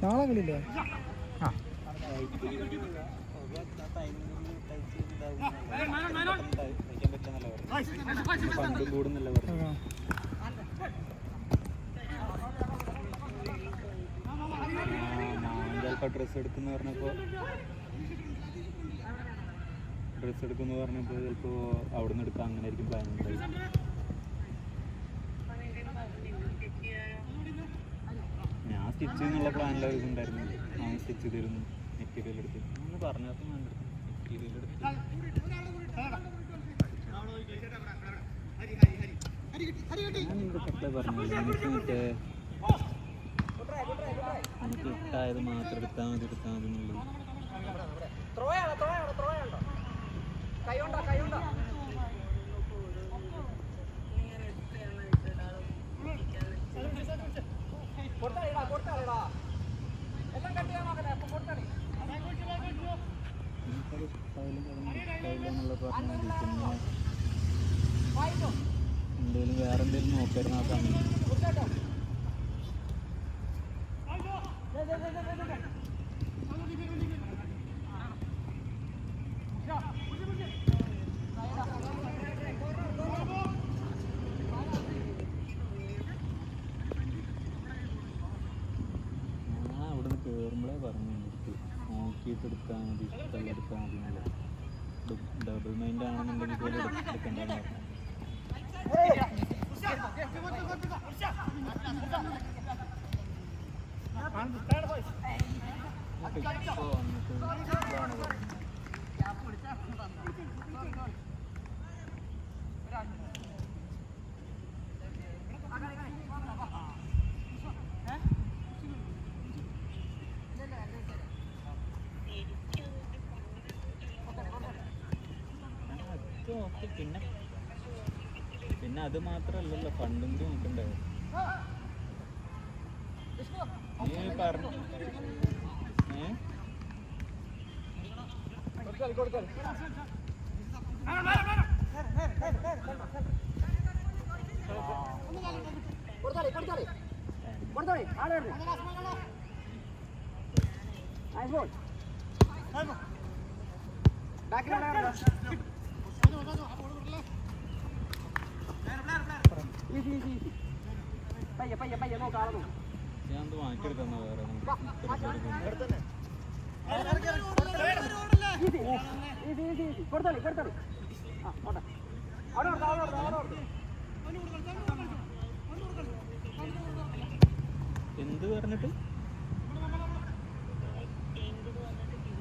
നാളെ കളിയില്ലേ? ആ ഡ്രസ്സ് എടുക്കുന്ന പറഞ്ഞപ്പോൾ ചിലപ്പോൾ അവിടെ നിന്ന് എടുക്കാം, അങ്ങനെ ആയിരിക്കും പ്ലാൻ ഉണ്ടായി. ഞാൻ സ്റ്റിച്ച് ചെയ്യുന്നുള്ള പ്ലാനിലായിരുന്നു ഉണ്ടായിരുന്നത്. ഞാൻ സ്റ്റിച്ച് ചെയ്തിരുന്നു, മെറ്റീരിയൽ എടുത്ത് ഒന്ന് പറഞ്ഞപ്പോൾ ഞാൻ മെറ്റീരിയൽ എടുത്ത് ഞാൻ എന്തൊക്കെ പറഞ്ഞില്ല. എനിക്ക് ഇട്ടായത് മാത്രം എടുത്താൽ മതി എന്നുള്ളത്. എന്തേലും വേറെ എന്തേലും നോക്കായിരുന്നു ആ സമയം. കയറുമ്പോഴേ പറഞ്ഞു നോക്കിയിട്ട് എടുത്താൽ മതി, ഇഷ്ടമല്ല എടുത്താൽ മതി എന്നുള്ളത്. ഡബിൾ മൈൻഡ് ആണെന്നുണ്ടെങ്കിൽ പോലും എടുക്കണ്ടെന്ന് പറഞ്ഞു. ഇപ്പോൾ വന്നിട്ട് ഇതാണ് പറഞ്ഞത്. ഓക്കെ, പിന്നെ അത് മാത്രല്ലല്ലോ, ഫണ്ടും കൂടി നോക്കണ്ടേ. നീ പറഞ്ഞു ഞാൻ വാങ്ങിക്കെടുക്കുന്ന വേറെ എന്ത് പറഞ്ഞിട്ട്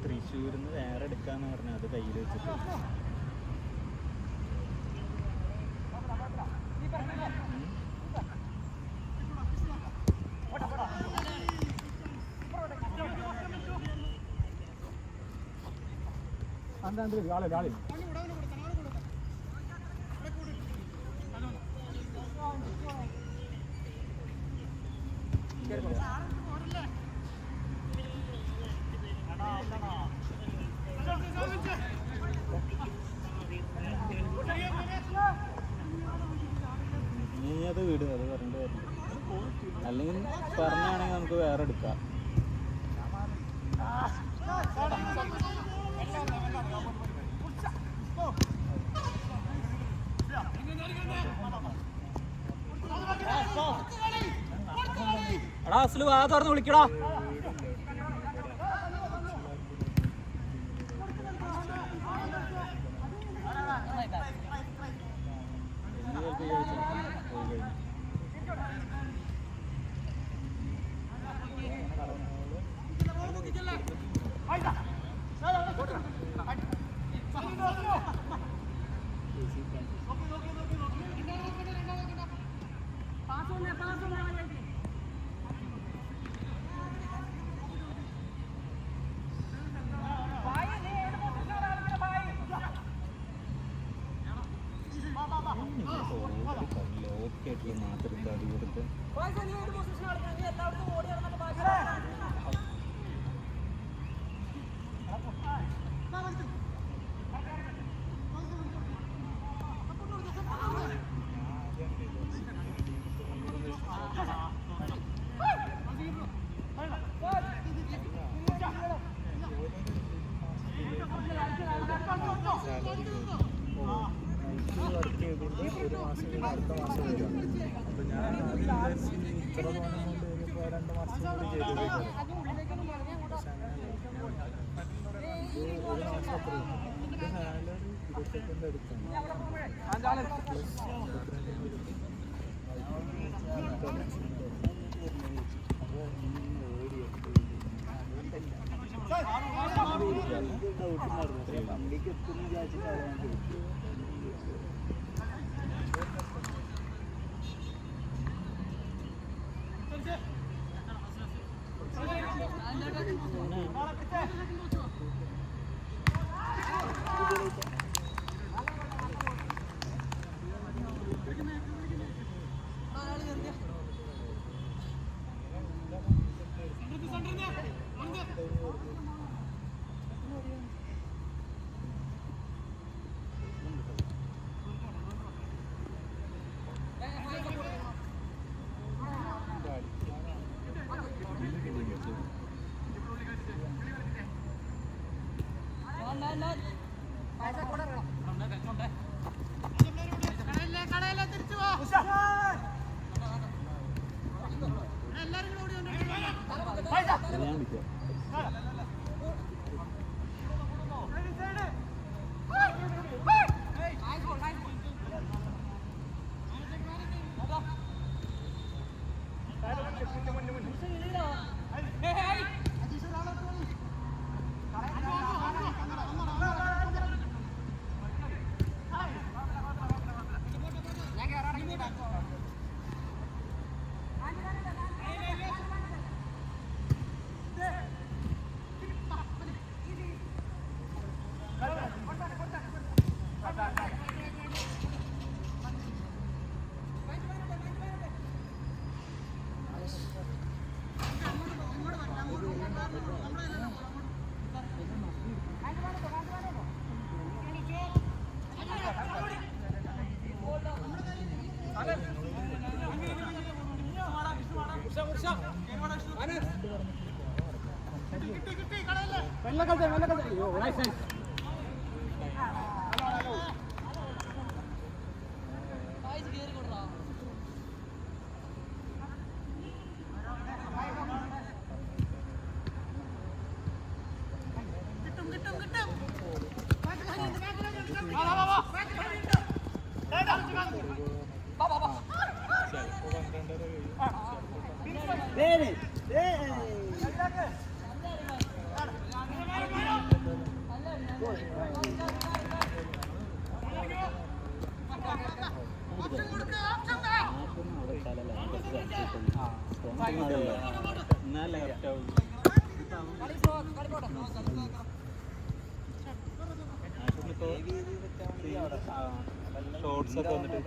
തൃശ്ശൂരിൽ നിന്ന് വേറെ എടുക്കാന്ന് പറഞ്ഞാൽ അത് കയ്യിൽ വെച്ചിട്ട് നീ അത് വിടുക, അത് പറഞ്ഞിട്ട് വരില്ല. അല്ലെങ്കിൽ പറഞ്ഞാണെങ്കിൽ നമുക്ക് വേറെ എടുക്കാം. എടാ അസ്ലു വാ തുറന്ന് വിളിക്കടാ. ഒരു മാസം കഴിഞ്ഞ് അടുത്ത മാസം വരിക. അപ്പോൾ ഞാൻ വിചാരിച്ച് ഇത്ര തോനെ കൊണ്ട് വരുമ്പോൾ 2 മാസം കൂടി ചെയ്ത് പക്ഷെ അങ്ങനെയല്ല. ഇത് ഒരു മാസം അത്രയും എൻ്റെ സാലറി 28ൻ്റെ അടുത്താണ്. പ്ലസ് 22 പള്ളിക്ക് എത്തുന്ന വിചാരിച്ചിട്ടാണ്. ഷോർട്സ് ഒക്കെ വന്നിട്ട്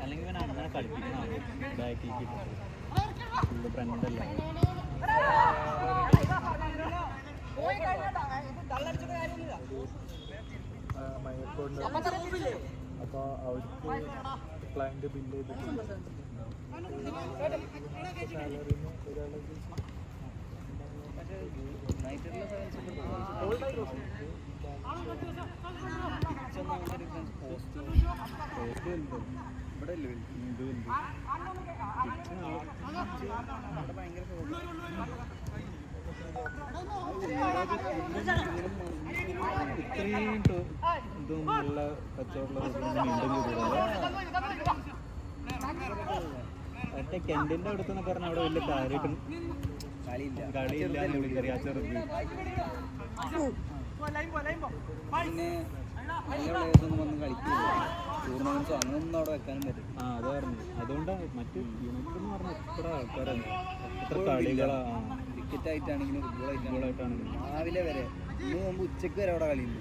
അല്ലെങ്കിൽ പിന്നെ അങ്ങനെ കളിപ്പിക്കണം ബാക്കിലേക്ക് ഫുള്ള് ഫ്രണ്ടല്ലേ. അപ്പോൾ അവർക്ക് ക്ലയൻറ്റ് ബില്ല് ചെയ്തിട്ടുണ്ട് സാലറിന്ന് ഒരാളെ ഇവിടെ അല്ലേ ഇത് ഇത്രയും ഇതും നല്ല കച്ചവടമുള്ള മറ്റേ കെൻഡിന്റെ അടുത്തെന്ന് പറഞ്ഞാൽ അവിടെ വലിയ കാര്യമായിട്ടും കളിയില്ല എന്ന് വിളിക്കറിയാ ചെറുത്. പിന്നെ വന്ന് കളിക്കില്ല ടൂർണമെന്റ്സോ അങ്ങനൊന്നും അവിടെ വെക്കാനും പറ്റും. ആ അത് പറഞ്ഞു. അതുകൊണ്ടാണ് മറ്റു യൂണിറ്റ് എന്ന് പറഞ്ഞാൽ എത്ര ആൾക്കാരാണ്, എത്ര കളികളാണ്. ക്രിക്കറ്റ് ആയിട്ടാണെങ്കിലും ഫുട്ബോൾ ആയിട്ടാണെങ്കിലും രാവിലെ വരെ ഇന്ന് മുമ്പ് ഉച്ചക്ക് വരെ അവിടെ കളിയുണ്ട്.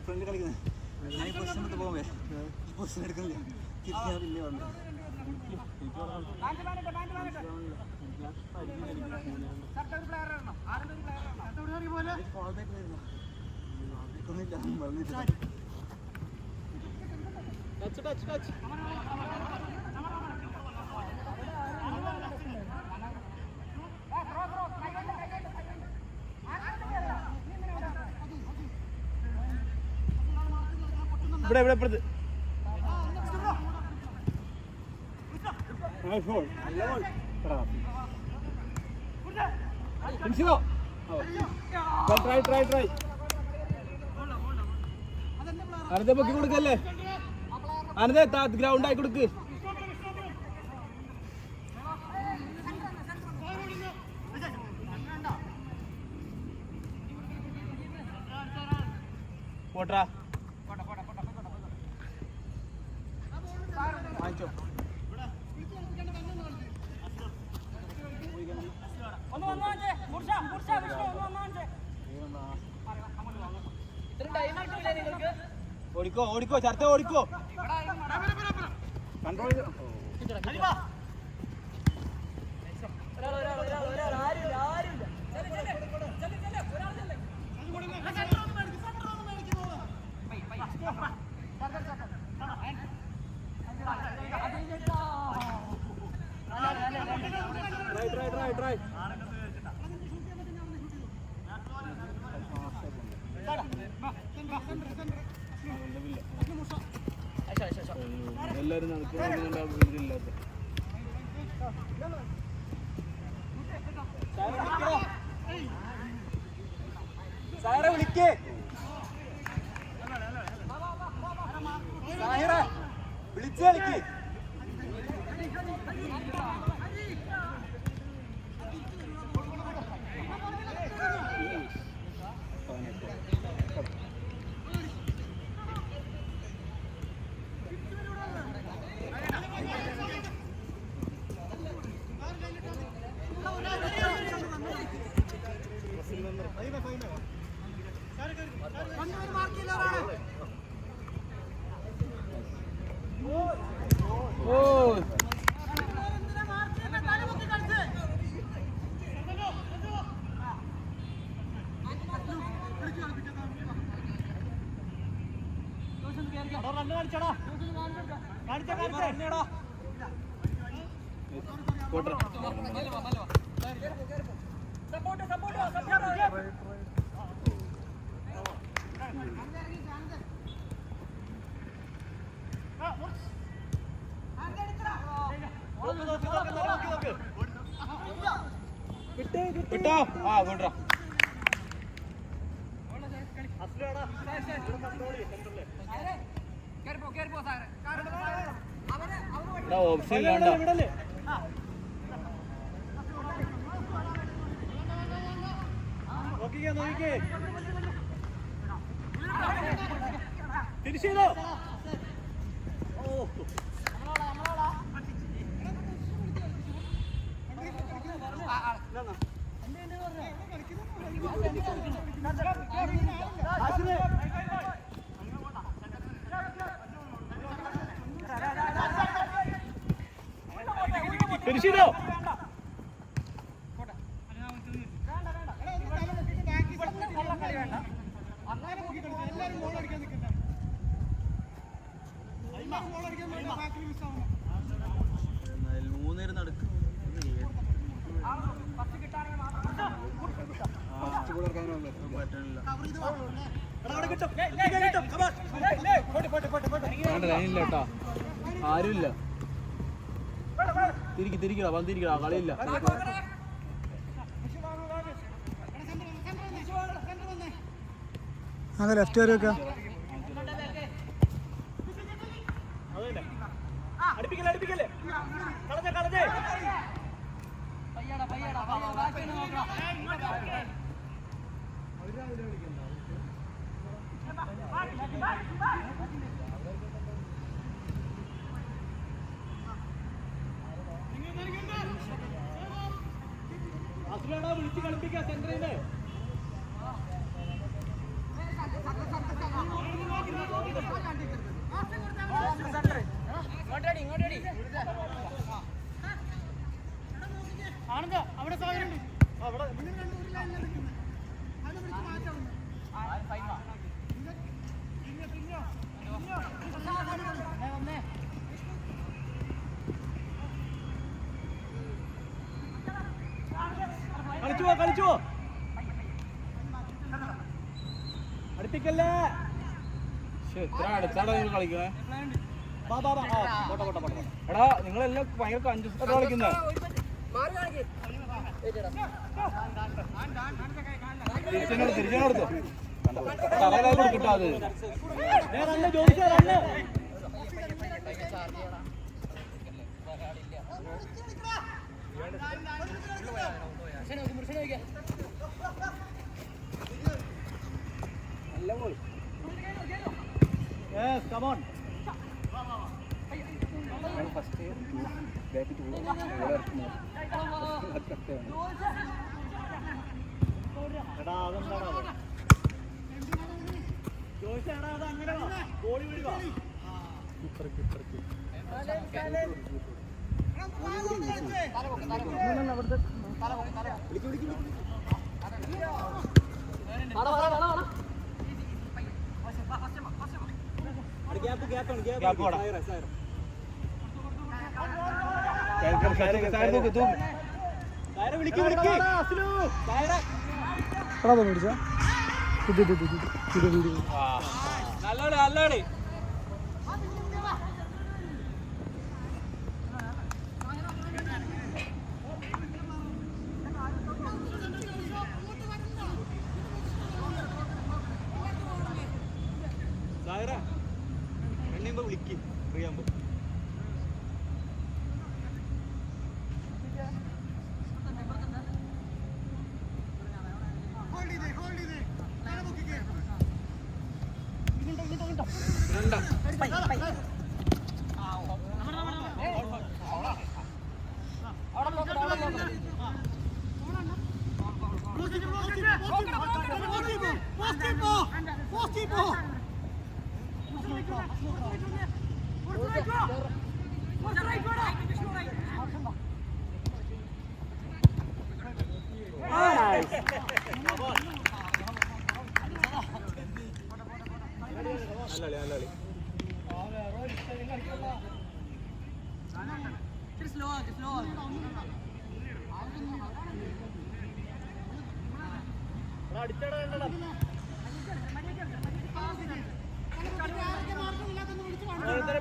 ഫ്രണ്ട് കളിക്കുന്നത് ഞാൻ ഈ പൊസിഷൻ വിട്ട് പോകുമ്പേ ഈ പൊസിഷൻ എടുക്കുന്നില്ല തിരിച്ചാൽ പിന്നെ വന്നു ഇവിടെ ഇവിടെ ഇപ്പുറത്ത് ട്രൈ അനന്തേ പൊക്കി കൊടുക്കല്ലേ അനന്തേ ഗ്രൗണ്ട് ആയി കൊടുക്ക് പോട്ടാ വാങ്ങിച്ചോ ഓടിക്കോ ഓടിക്കോ ചർച്ച ഓടിക്കോ കൺട്രോൾ ട്രൈ എല്ലാരും നടക്കുന്നില്ലാത്ത സാറെ വിളിക്കേ വിളിച്ചു കളിക്ക് വിട്ടോ ആ കൊണ്ടുവരാ ഓപ്ഷൻ ഇല്ലാണ്ട ഫിനിഷ് ചെയ്തോ ഓ മൂന്നേരം നടക്കും കേട്ടോ ആരുമില്ല തിരിക്കടാ വന്നിരിക്കടാ കളിയില്ല അതെ ലെഫ്റ്റ് കയറി വെക്കാം വിളിച്ച് കളിപ്പിക്കാം സെന്ററിൽ അവിടെ സാഹചര്യം കളിച്ചുവോ അടുപ്പിക്കല്ലേ എത്ര അടുത്താടാ നിങ്ങൾ കളിക്കണേ എടാ നിങ്ങളെല്ലാം ഭയങ്കര കഞ്ചൂസ് കളിക്കുന്നത് തിരിച്ചെടുത്തോ കൊടുക്കട്ടോ അത് നല്ല ജോലിച്ചാ Yes, come on. First back to എടാ അതെന്താടാ ചോദിച്ചാടാ അത് അങ്ങനെ ഗോളി വിടുക നല്ലോളി വിളിക്ക് അറിയാമ്പോ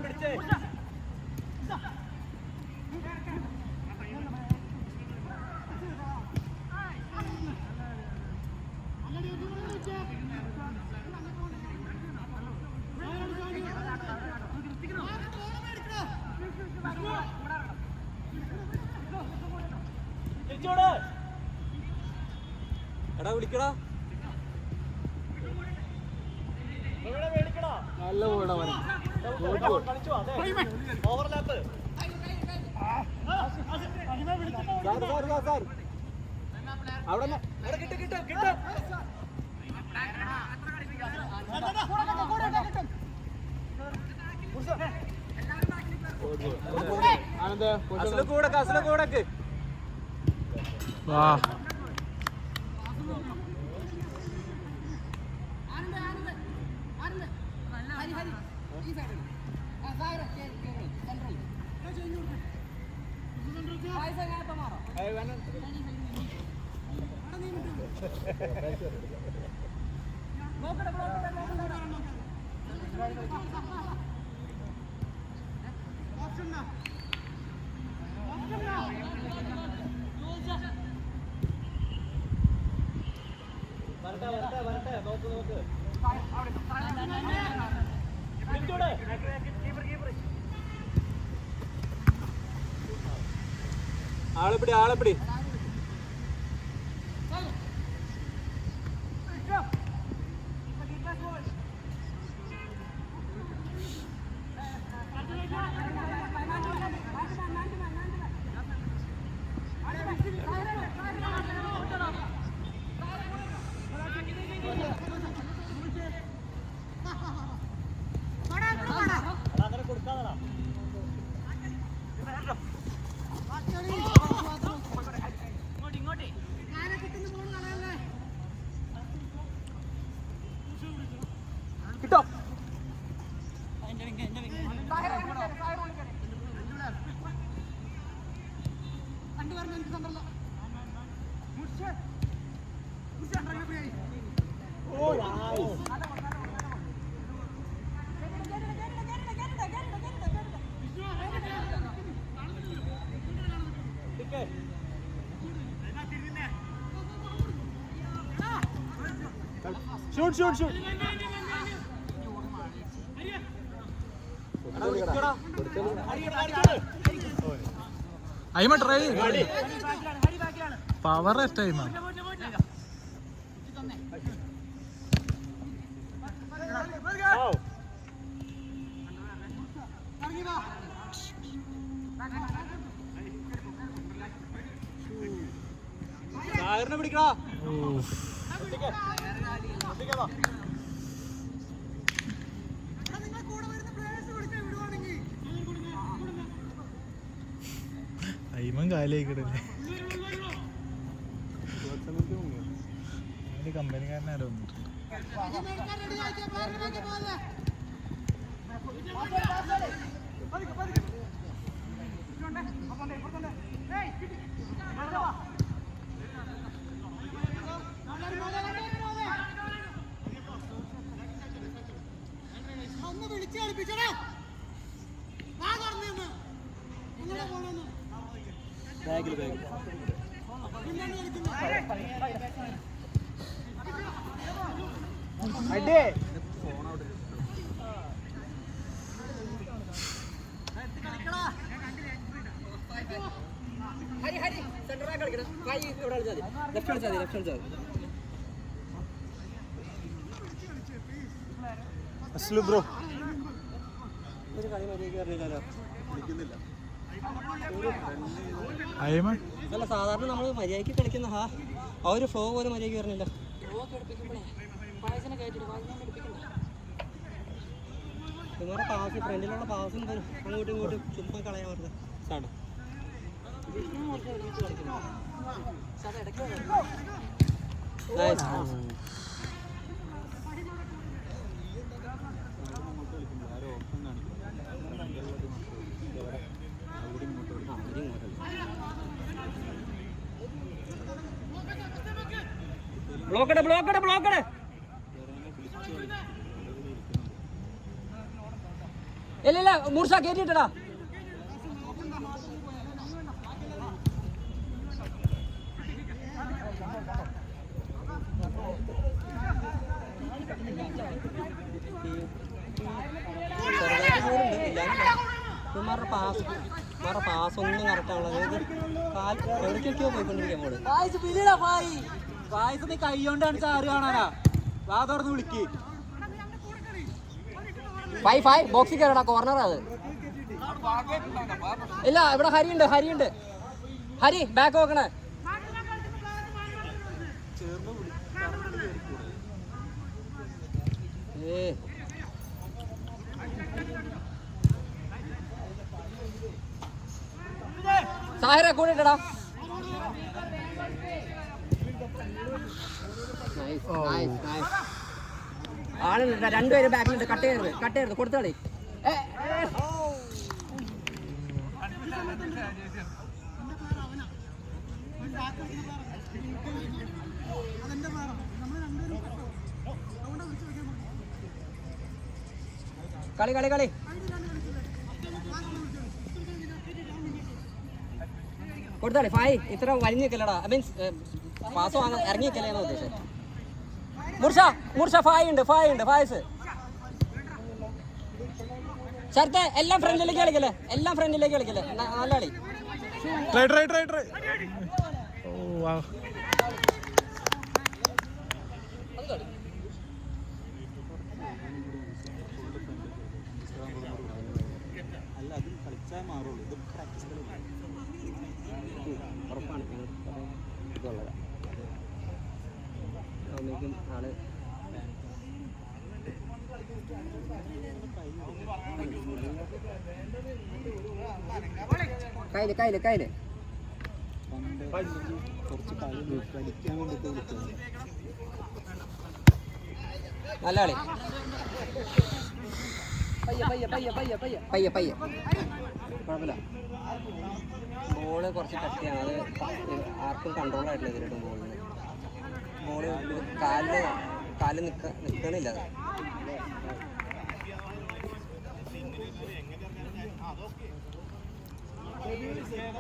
പിടിച്ചേ എടാ വിളിക്കടാ നല്ല പോടാ ഓവർലാപ്പ് അവിടെ കിട്ടും വാ ആളെപ്പിടി ഷൂട്ട് അയിമ ട്രൈ പവർ ടൈം പിടിക്കടാ അയിമൻ കാലിയായിക്കിടല്ലേ കമ്പനിക്കാരനാരോ വന്നിട്ടുണ്ട് ബ്രോ അല്ല സാധാരണ നമ്മൾ മര്യാദയ്ക്ക് കളിക്കുന്ന ആ ഒരു ഫ്ലോ പോലെ മര്യാദയ്ക്ക് പറഞ്ഞില്ല. ഇവരുടെ പാസ് ഫ്രണ്ടിലുള്ള പാസും അങ്ങോട്ടും ഇങ്ങോട്ടും ചുമ്മാ കളയാൻ പറഞ്ഞത് സാണ്. ബ്ലോക്കടെ ഇല്ല മൂർഷ കേട്ടിട്ടടാ. പാസ് ഒന്നും കറക്റ്റാണല്ലോ. എവിടേക്കൊക്കെയോ പോയിക്കൊണ്ടിരിക്കാൻ പോള് കൈകൊണ്ടാണ് ചാറ് കാണാനാ. വാ തുറന്ന് വിളിക്ക്. ബോക്സിൽ കയറടാ, കോർണർ അത്. ഇല്ല ഇവിടെ ഹരിയുണ്ട്. ഹരി ബാക്ക് നോക്കണേ. സാഹിറെ കൂടെ ഇട്ടടാ. ആളുണ്ട് രണ്ടുപേരും ബാക്കിലുണ്ട്. കട്ട് ചെയ്യരുത് കൊടുത്തോളി. കളി കളി കളി കൊടുത്താളി. ഫായ് ഇത്ര വലിഞ്ഞ് നിൽക്കല്ലടാ. മീൻസ് പാസ് വാങ്ങാൻ ഇറങ്ങി നിൽക്കലേന്ന് ഉദ്ദേശം. മൂർഷ ഫായ് ഉണ്ട് ഫായസ് ശരത്തെ എല്ലാം ഫ്രണ്ടിലേക്ക് കളിക്കല്ലേ. നല്ല കളി. അല്ല അത് കളിച്ചാൽ മാറുള്ളൂ. ഇത് പ്രാക്ടീസ് കളി ഉറപ്പാണ്. ഇതുള്ളതാ ആള് കയ്യില് കുറച്ച് കളി കളിക്കാൻ വേണ്ടിയിട്ട് വിളിച്ചത്. നല്ല കളി. പയ്യെ കുഴപ്പമില്ല. ബോള് കുറച്ച് കട്ടിയാണ്. അത് ആർക്കും കൺട്രോൾ ആയിട്ടില്ല ഇതിലിട്ട് ബോള് കാല് നിൽക്കണില്ല. അത്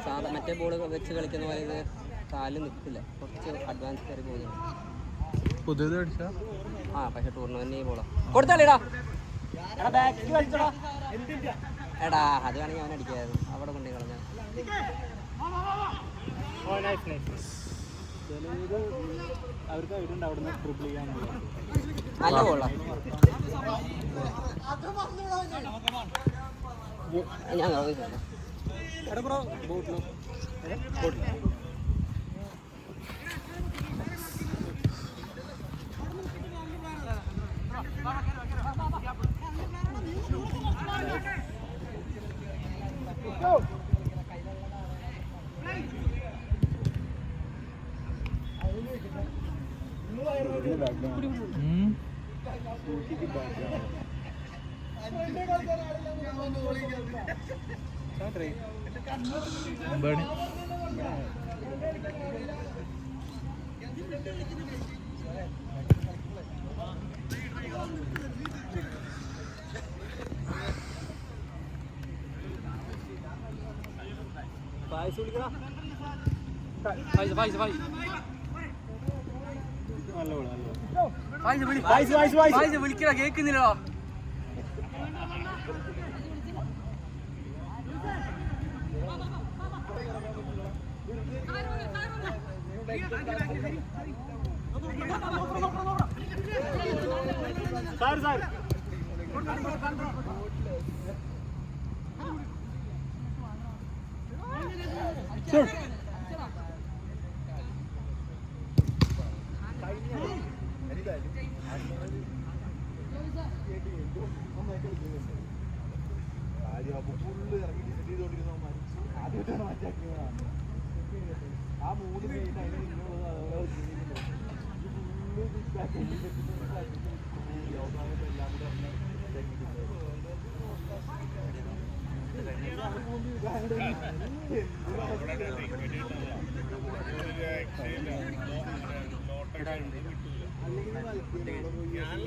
സാധാ മറ്റേ ബോൾ വെച്ച് കളിക്കുന്ന പോലെ ഇത് കാല് നിൽക്കില്ല. കുറച്ച് അഡ്വാൻസ് കയറി പോകുന്നുണ്ട്. പുതിയത് അടിച്ചാ പക്ഷെ ടൂർണമെന്റ് ഈ ബോളാ കൊടുത്താളിടാ. എടാ അത് വേണമെങ്കിൽ അവൻ അടിക്കായിരുന്നു. അവിടെ കൊണ്ടേ കളഞ്ഞ അവർക്ക് ആയിട്ടുണ്ട് അവിടുന്ന് ട്രിപ്പിൾ ചെയ്യാന്നുള്ളത്. നല്ല ബോളാ. ഞാൻ വിളിക്കണ കേക്കുന്നില്ലോ.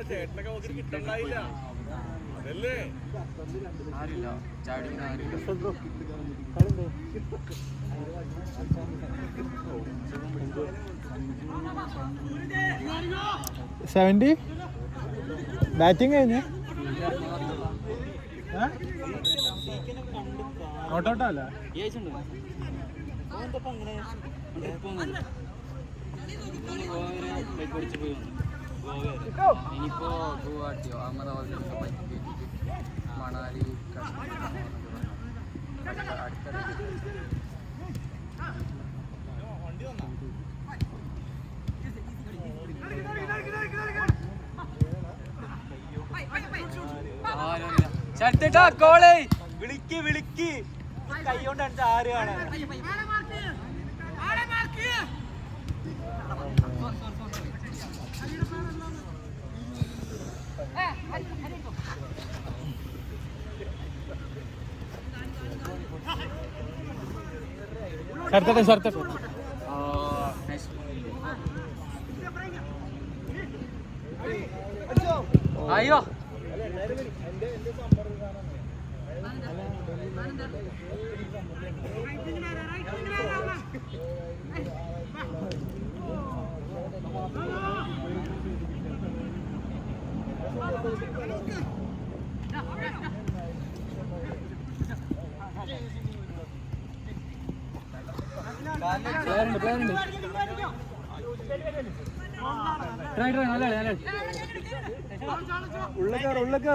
ചേട്ടനൊക്കെ കിട്ടണ്ടായില്ല അതല്ലേ ആരില്ല ചാടിക്കുന്ന ആരില്ല. 70 ബാറ്റിംഗ് കഴിഞ്ഞ് നോട്ടൗട്ടല്ല ഇനിയിപ്പോ ഗുവാഹട്ടിയോ അഹമ്മദാബാദിലോ മണാലി ചടുത്തിട്ടാ കോളേ വിളിക്ക് കൈ കൊണ്ട് ആര് കാണാൻ ഷർട്ട് അയ്യോ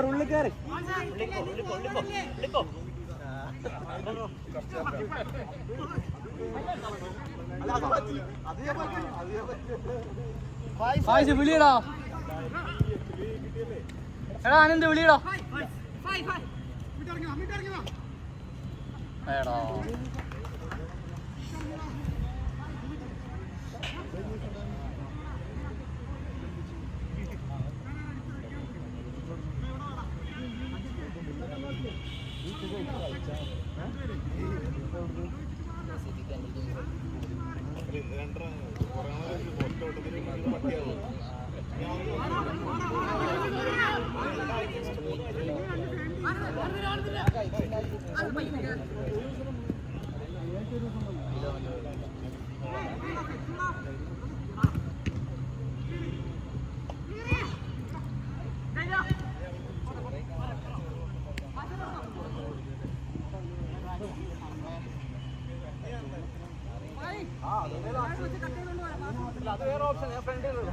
ഉള്ളിക്കാറ് വിളിയടാ എടാ ആനന്ദ് വിളിയടാ എടാ അത് വേറെ ഓപ്ഷൻ ഞാൻ ഫ്രണ്ട് എടാ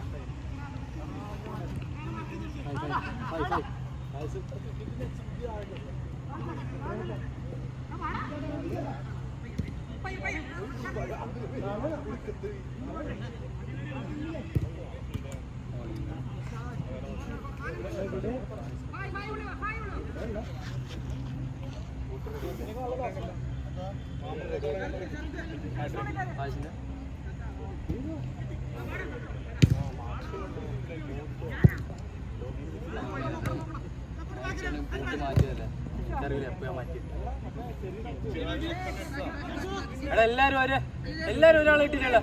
എല്ലാരും ഒരാളെ ഇട്ടിട്ടുള്ള